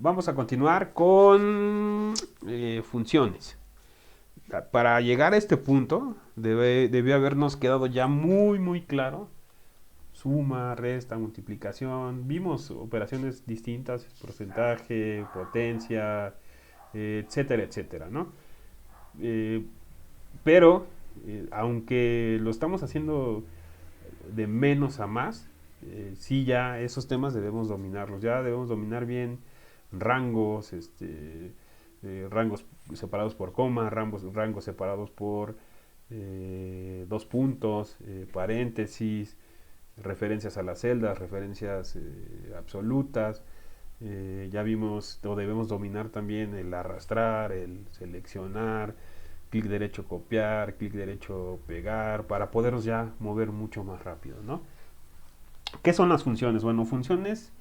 Vamos a continuar con funciones. Para llegar a este punto, debe habernos quedado ya muy claro suma, resta, multiplicación. Vimos operaciones distintas, porcentaje, potencia, etcétera, etcétera, ¿no? Eh, pero, aunque lo estamos haciendo de menos a más, sí ya esos temas debemos dominarlos. Ya debemos dominar bien rangos, rangos separados por coma, rangos separados por dos puntos, paréntesis, referencias a las celdas, referencias absolutas. Ya vimos o debemos dominar también el arrastrar, el seleccionar, clic derecho copiar, clic derecho pegar, para podernos ya mover mucho más rápido, ¿no? ¿Qué son las funciones? Bueno, funciones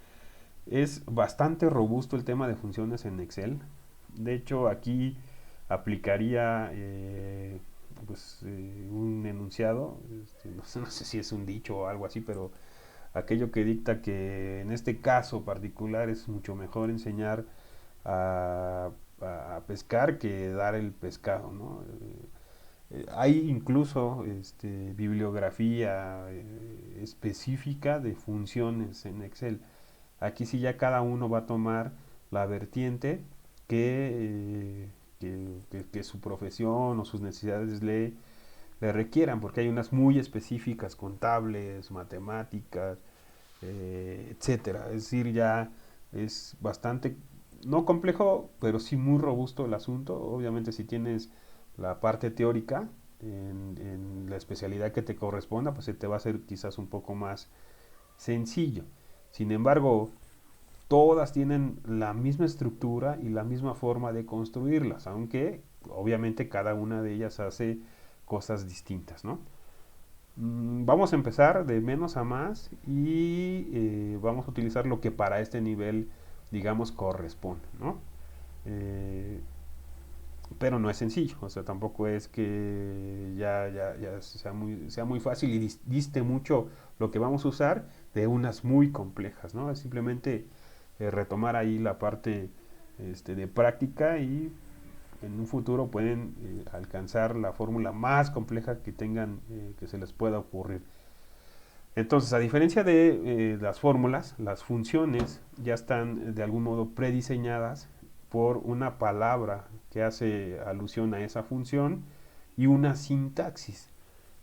es bastante robusto el tema de funciones en Excel. De hecho, aquí aplicaría un enunciado, no sé si es un dicho o algo así, pero aquello que dicta que en este caso particular es mucho mejor enseñar a, a pescar que dar el pescado, ¿no? Hay incluso bibliografía específica de funciones en Excel. Aquí sí ya cada uno va a tomar la vertiente que su profesión o sus necesidades le requieran, porque hay unas muy específicas, contables, matemáticas, etcétera. Es decir, ya es bastante, no complejo, pero sí muy robusto el asunto. Obviamente si tienes la parte teórica en la especialidad que te corresponda, pues se te va a hacer quizás un poco más sencillo. Sin embargo, todas tienen la misma estructura y la misma forma de construirlas, aunque obviamente cada una de ellas hace cosas distintas, ¿no? Vamos a empezar de menos a más y vamos a utilizar lo que para este nivel, digamos, corresponde, ¿no? Eh, pero no es sencillo, o sea, tampoco es que ya sea muy fácil y diste mucho lo que vamos a usar de unas muy complejas, ¿no? Es simplemente retomar ahí la parte de práctica y en un futuro pueden alcanzar la fórmula más compleja que tengan, que se les pueda ocurrir. Entonces, a diferencia de las fórmulas, las funciones ya están de algún modo prediseñadas por una palabra que hace alusión a esa función y una sintaxis.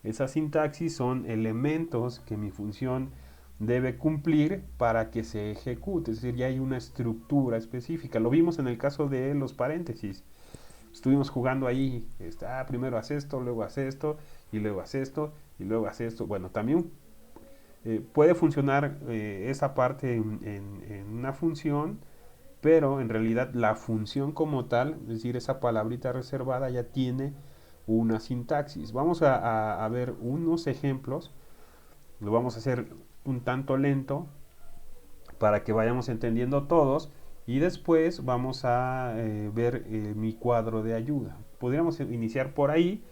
Esas sintaxis son elementos que mi función debe cumplir para que se ejecute, es decir, ya hay una estructura específica. Lo vimos en el caso de los paréntesis. Estuvimos jugando ahí, primero haz esto, luego haz esto, y luego haz esto, y luego haz esto. Bueno, también puede funcionar esa parte en una función, pero en realidad la función como tal, es decir, esa palabrita reservada ya tiene una sintaxis. Vamos a ver unos ejemplos, lo vamos a hacer un tanto lento para que vayamos entendiendo todos y después vamos a ver mi cuadro de ayuda. Podríamos iniciar por ahí,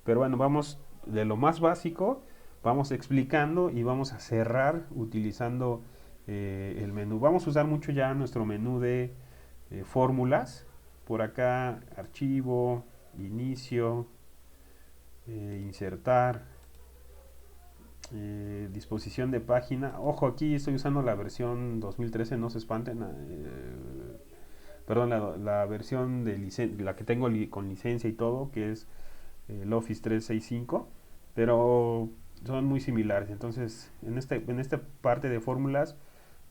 pero bueno, vamos de lo más básico, vamos explicando y vamos a cerrar utilizando el menú. Vamos a usar mucho ya nuestro menú de fórmulas. Por acá, archivo, inicio, insertar, disposición de página. Ojo, aquí estoy usando la versión 2013, no se espanten. Perdón, la versión de la que tengo con licencia y todo, que es el Office 365, pero son muy similares. Entonces, en esta parte de fórmulas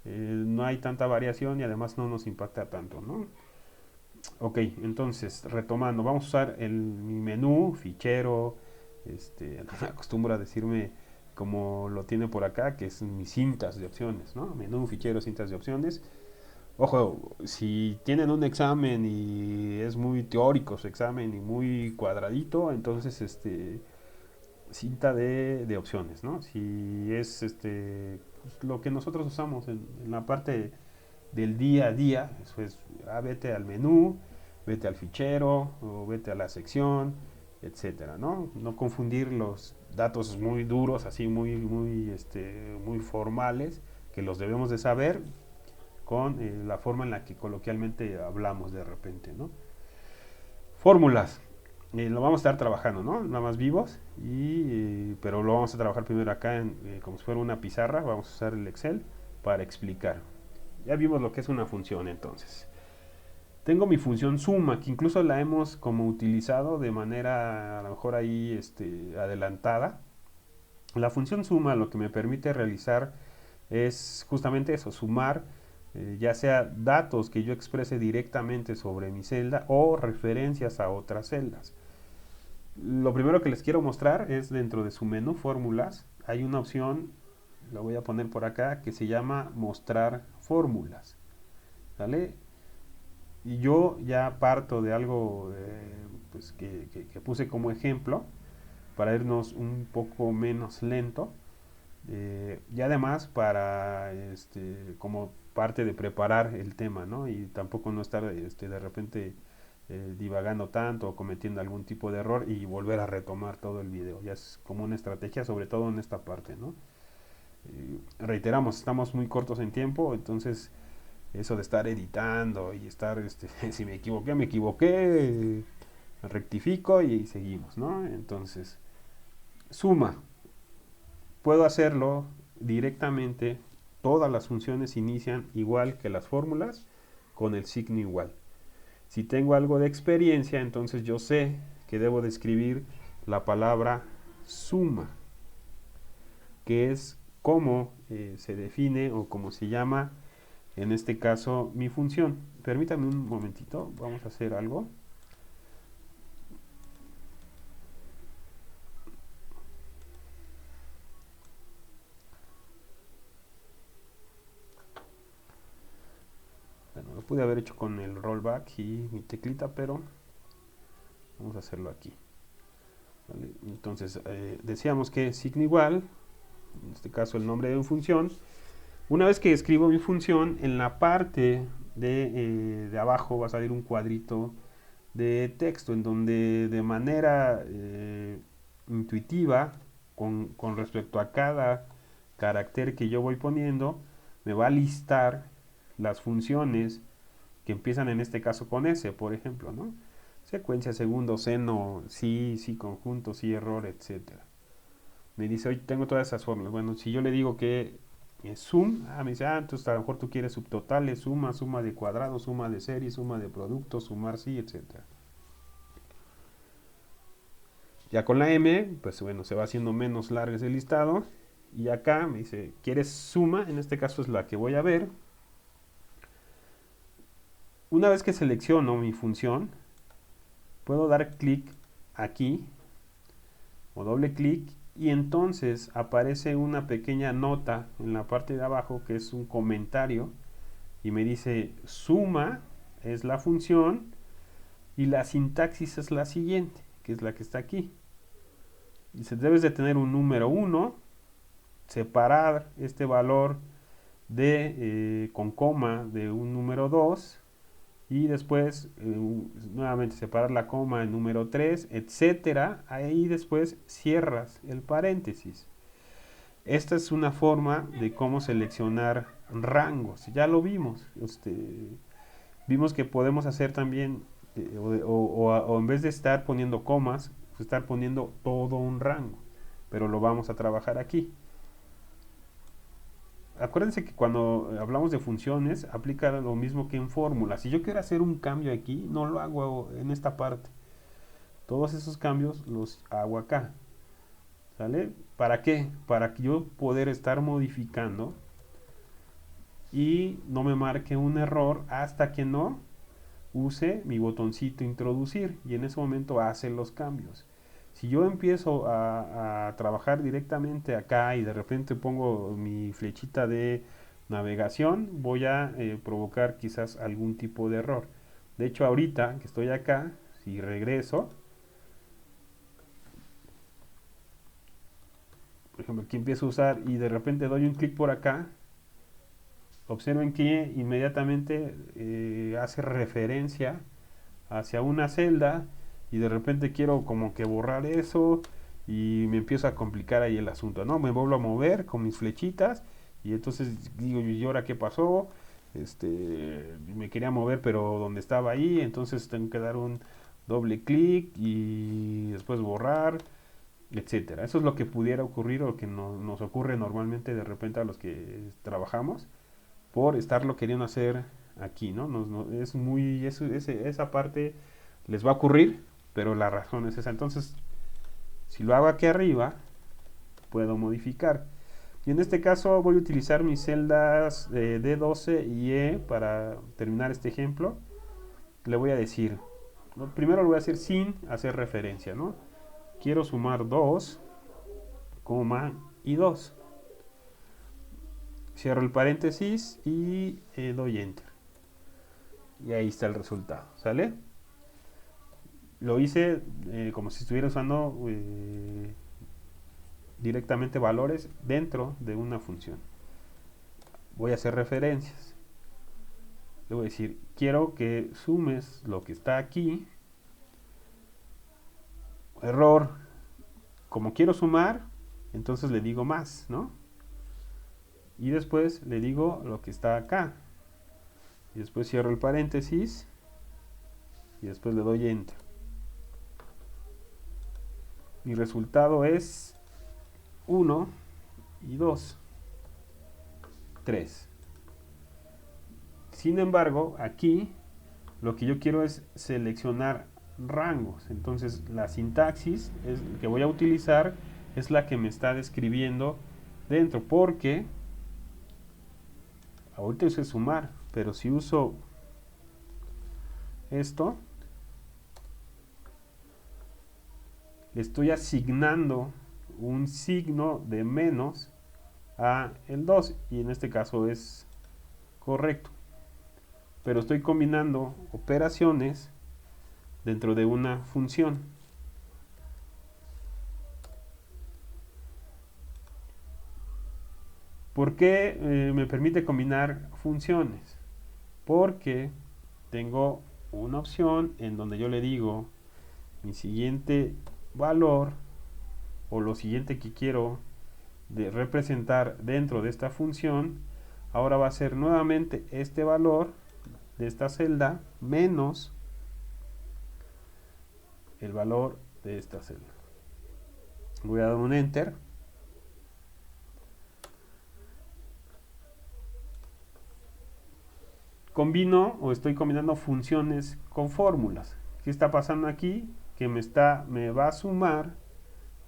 no hay tanta variación y además no nos impacta tanto, ¿no? Ok, entonces, retomando, vamos a usar mi menú, fichero, me acostumbro a decirme como lo tiene por acá, que es mis cintas de opciones, ¿no? Menú, fichero, cintas de opciones. Ojo, si tienen un examen y es muy teórico su examen y muy cuadradito, entonces cinta de opciones, ¿no? Si es pues, lo que nosotros usamos en la parte del día a día, eso es, vete al menú, vete al fichero o vete a la sección, etcétera, ¿no? No confundir los datos muy duros, así muy formales, que los debemos de saber con la forma en la que coloquialmente hablamos de repente, ¿no? Fórmulas. Lo vamos a estar trabajando, ¿no? Nada más vivos, pero lo vamos a trabajar primero acá como si fuera una pizarra. Vamos a usar el Excel para explicar. Ya vimos lo que es una función entonces. Tengo mi función suma, que incluso la hemos como utilizado de manera a lo mejor ahí adelantada. La función suma lo que me permite realizar es justamente eso, sumar ya sea datos que yo exprese directamente sobre mi celda o referencias a otras celdas. Lo primero que les quiero mostrar es dentro de su menú fórmulas, hay una opción, la voy a poner por acá, que se llama mostrar fórmulas. ¿Vale? Y yo ya parto de algo pues que puse como ejemplo para irnos un poco menos lento. Y además para como parte de preparar el tema, ¿no? Y tampoco no estar de repente divagando tanto o cometiendo algún tipo de error y volver a retomar todo el video. Ya es como una estrategia, sobre todo en esta parte, ¿no? Reiteramos, estamos muy cortos en tiempo, entonces eso de estar editando y estar, si me equivoqué, rectifico y seguimos, ¿no? Entonces, suma. Puedo hacerlo directamente, todas las funciones inician igual que las fórmulas, con el signo igual. Si tengo algo de experiencia, entonces yo sé que debo de escribir la palabra suma, que es cómo se define o cómo se llama, en este caso, mi función. Permítanme un momentito, vamos a hacer algo. Bueno, lo pude haber hecho con el rollback y mi teclita, pero vamos a hacerlo aquí. ¿Vale? Entonces, decíamos que signo igual, en este caso el nombre de mi función. Una vez que escribo mi función, en la parte de abajo va a salir un cuadrito de texto en donde de manera intuitiva, con respecto a cada carácter que yo voy poniendo, me va a listar las funciones que empiezan en este caso con S, por ejemplo, ¿no? Secuencia, segundo, seno, sí, conjunto, sí, error, etcétera. Me dice, oye, tengo todas esas fórmulas. Bueno, si yo le digo que es sum, me dice, entonces a lo mejor tú quieres subtotales, suma de cuadrado, suma de serie, suma de productos, sumar sí, etcétera. Ya con la M, pues bueno, se va haciendo menos largo ese listado. Y acá me dice, ¿quieres suma? En este caso es la que voy a ver. Una vez que selecciono mi función, puedo dar clic aquí o doble clic y entonces aparece una pequeña nota en la parte de abajo que es un comentario y me dice suma es la función y la sintaxis es la siguiente, que es la que está aquí. Dice, debes de tener un número 1, separar este valor con coma de un número 2 y después nuevamente separar la coma en número 3, etcétera. Ahí después cierras el paréntesis. Esta es una forma de cómo seleccionar rangos. Ya lo vimos. Vimos que podemos hacer también, o en vez de estar poniendo comas, pues estar poniendo todo un rango. Pero lo vamos a trabajar aquí. Acuérdense que cuando hablamos de funciones, aplica lo mismo que en fórmulas. Si yo quiero hacer un cambio aquí, no lo hago en esta parte. Todos esos cambios los hago acá. ¿Sale? ¿Para qué? Para que yo poder estar modificando y no me marque un error hasta que no use mi botoncito introducir y en ese momento hace los cambios. Si yo empiezo a trabajar directamente acá y de repente pongo mi flechita de navegación, voy a provocar quizás algún tipo de error. De hecho, ahorita que estoy acá, si regreso, por ejemplo, aquí empiezo a usar y de repente doy un clic por acá, observen que inmediatamente hace referencia hacia una celda y de repente quiero como que borrar eso y me empiezo a complicar ahí el asunto, ¿no? Me vuelvo a mover con mis flechitas y entonces digo, ¿y ahora qué pasó? me quería mover pero donde estaba ahí, entonces tengo que dar un doble clic y después borrar, etcétera. Eso es lo que pudiera ocurrir o que nos ocurre normalmente de repente a los que trabajamos por estarlo queriendo hacer aquí, ¿no? Es muy, esa parte les va a ocurrir, pero la razón es esa. Entonces, si lo hago aquí arriba, puedo modificar. Y en este caso voy a utilizar mis celdas D12 y E para terminar este ejemplo. Le voy a decir, primero lo voy a hacer sin hacer referencia, ¿no? Quiero sumar 2, y 2. Cierro el paréntesis y doy enter. Y ahí está el resultado, ¿sale? Lo hice como si estuviera usando directamente valores dentro de una función. Voy a hacer referencias. Le voy a decir, quiero que sumes lo que está aquí. Error. Como quiero sumar, entonces le digo más, ¿no? Y después le digo lo que está acá. Y después cierro el paréntesis. Y después le doy enter. Mi resultado es 1 y 2. 3. Sin embargo, aquí lo que yo quiero es seleccionar rangos. Entonces la sintaxis que voy a utilizar es la que me está describiendo dentro, porque ahorita usé sumar, pero si uso esto, le estoy asignando un signo de menos a el 2 y en este caso es correcto, pero estoy combinando operaciones dentro de una función. ¿Por qué me permite combinar funciones? Porque tengo una opción en donde yo le digo mi siguiente valor o lo siguiente que quiero representar dentro de esta función, ahora va a ser nuevamente este valor de esta celda menos el valor de esta celda. Voy a dar un enter. Combino o estoy combinando funciones con fórmulas. ¿Qué está pasando aquí? Que me va a sumar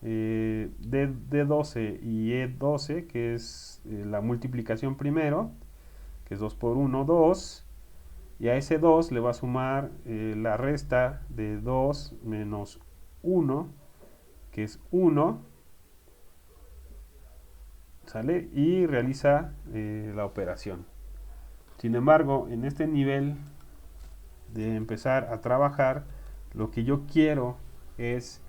D12 y E12, que es la multiplicación primero, que es 2 por 1, 2. Y a ese 2 le va a sumar la resta de 2 menos 1, que es 1. ¿Sale? Y realiza la operación. Sin embargo, en este nivel de empezar a trabajar, lo que yo quiero es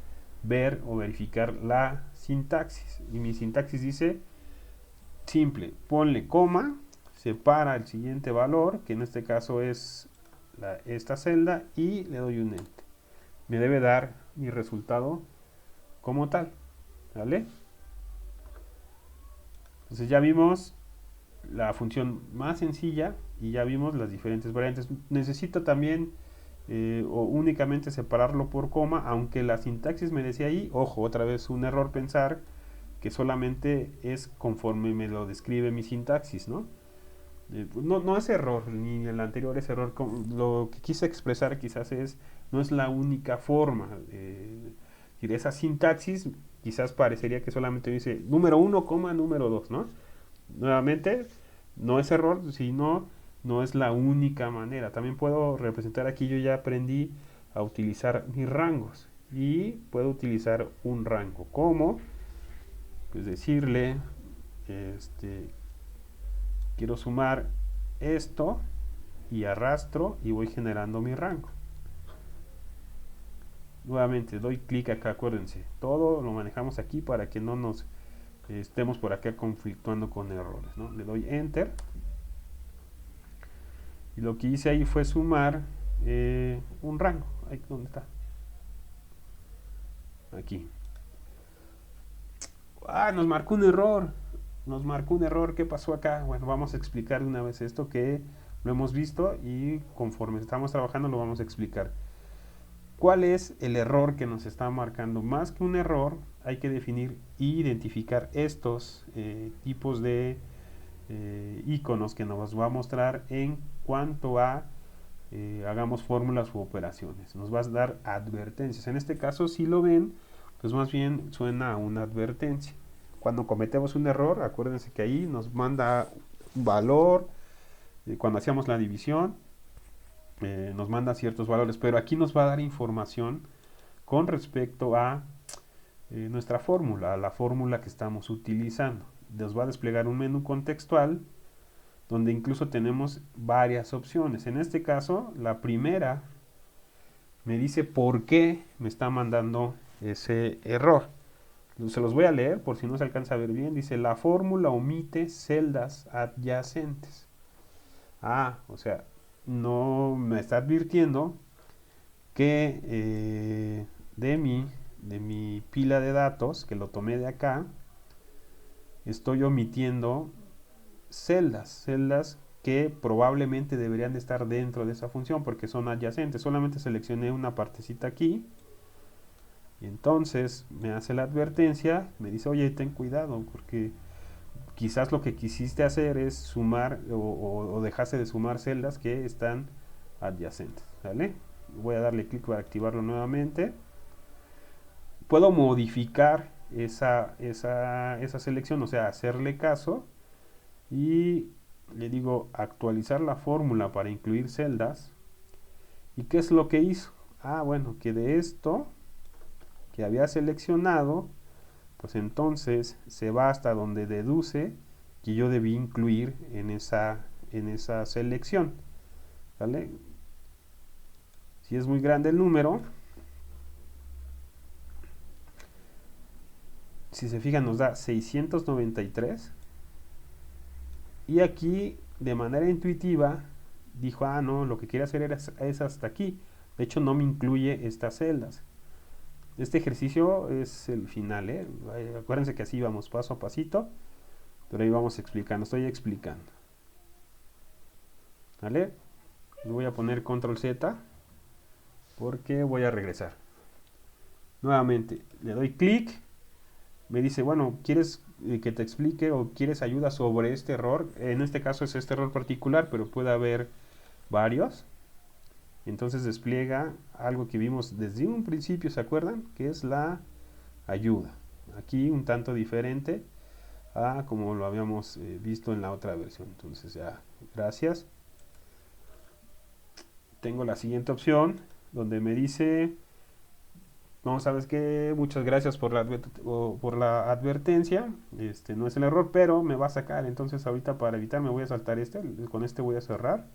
ver o verificar la sintaxis. Y mi sintaxis dice simple, ponle coma, separa el siguiente valor, que en este caso es esta celda, y le doy un enter. Me debe dar mi resultado como tal. ¿Vale? Entonces ya vimos la función más sencilla y ya vimos las diferentes variantes. Necesito también o únicamente separarlo por coma, aunque la sintaxis me decía ahí, ojo, otra vez un error pensar que solamente es conforme me lo describe mi sintaxis, ¿no? No es error, ni el anterior es error. Lo que quise expresar quizás no es la única forma. Esa sintaxis quizás parecería que solamente dice número 1, número 2, ¿no? Nuevamente, no es error, sino no es la única manera. También puedo representar aquí, yo ya aprendí a utilizar mis rangos y puedo utilizar un rango como pues decirle quiero sumar esto y arrastro y voy generando mi rango. Nuevamente doy clic acá, acuérdense, todo lo manejamos aquí para que no nos estemos por acá conflictuando con errores, ¿no? Le doy enter y lo que hice ahí fue sumar un rango. Ahí, ¿dónde está? Aquí. Nos marcó un error. nos marcó un error, ¿qué pasó acá? Bueno, vamos a explicar de una vez esto que lo hemos visto y conforme estamos trabajando lo vamos a explicar. ¿Cuál es el error que nos está marcando? Más que un error, hay que definir e identificar estos tipos de iconos que nos va a mostrar en cuanto a hagamos fórmulas u operaciones. Nos va a dar advertencias. En este caso, si lo ven, pues más bien suena a una advertencia. Cuando cometemos un error, acuérdense que ahí nos manda un valor. Cuando hacíamos la división, nos manda ciertos valores, pero aquí nos va a dar información con respecto a nuestra fórmula, a la fórmula que estamos utilizando. Nos va a desplegar un menú contextual donde incluso tenemos varias opciones. En este caso, la primera me dice por qué me está mandando ese error. Se los voy a leer por si no se alcanza a ver bien. Dice, la fórmula omite celdas adyacentes. O sea, no me está advirtiendo que de mi pila de datos, que lo tomé de acá, estoy omitiendo celdas que probablemente deberían de estar dentro de esa función porque son adyacentes. Solamente seleccioné una partecita aquí y entonces me hace la advertencia, me dice, oye, ten cuidado porque quizás lo que quisiste hacer es sumar o dejaste de sumar celdas que están adyacentes, ¿vale? Voy a darle clic para activarlo nuevamente. Puedo modificar esa selección, o sea, hacerle caso y le digo actualizar la fórmula para incluir celdas. ¿Y qué es lo que hizo? Bueno, que de esto que había seleccionado, pues entonces se va hasta donde deduce que yo debí incluir en esa selección. ¿Vale? Si es muy grande el número, si se fijan nos da 693 y aquí de manera intuitiva dijo, no, lo que quiere hacer es hasta aquí. De hecho no me incluye estas celdas. Este ejercicio es el final, ¿eh? Acuérdense que así vamos paso a pasito, pero ahí vamos explicando, estoy explicando. ¿Vale? Le voy a poner control Z porque voy a regresar. Nuevamente, le doy clic, me dice, bueno, ¿quieres que te explique o quieres ayuda sobre este error? En este caso es este error particular, pero puede haber varios. Entonces despliega algo que vimos desde un principio, ¿se acuerdan? Que es la ayuda. Aquí un tanto diferente a como lo habíamos visto en la otra versión. Entonces ya, gracias. Tengo la siguiente opción donde me dice, no, sabes que muchas gracias por la advertencia, no es el error, pero me va a sacar. Entonces ahorita para evitar me voy a saltar con este voy a cerrar.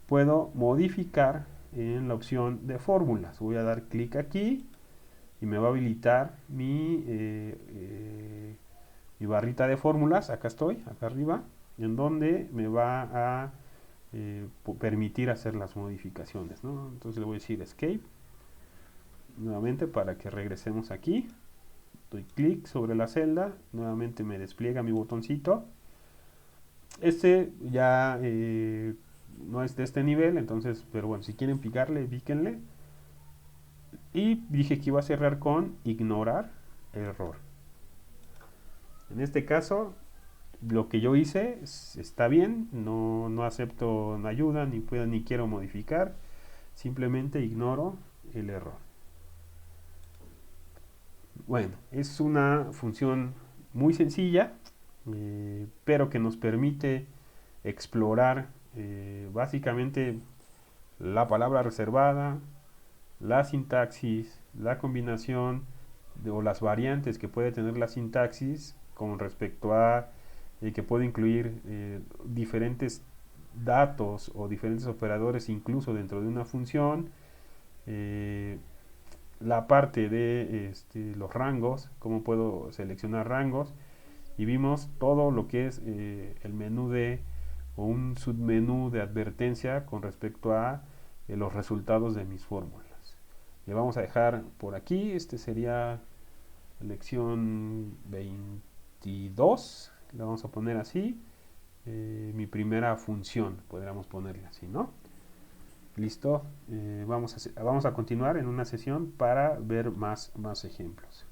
Puedo modificar en la opción de fórmulas. Voy a dar clic aquí y me va a habilitar mi barrita de fórmulas. Acá estoy, acá arriba, en donde me va a permitir hacer las modificaciones, ¿no? Entonces le voy a decir escape nuevamente para que regresemos aquí. Doy clic sobre la celda, nuevamente me despliega mi botoncito. Este ya no es de este nivel, entonces, pero bueno, si quieren picarle, píquenle. Y dije que iba a cerrar con ignorar error. En este caso, lo que yo hice está bien, no acepto ayuda, ni quiero modificar, simplemente ignoro el error. Bueno, es una función muy sencilla, pero que nos permite explorar básicamente la palabra reservada, la sintaxis, la combinación o las variantes que puede tener la sintaxis con respecto a que puede incluir diferentes datos o diferentes operadores incluso dentro de una función, la parte de los rangos, cómo puedo seleccionar rangos, y vimos todo lo que es el menú o un submenú de advertencia con respecto a los resultados de mis fórmulas. Le vamos a dejar por aquí, sería lección 22, Le vamos a poner así, mi primera función, podríamos ponerle así, ¿no? Listo, vamos a continuar en una sesión para ver más ejemplos.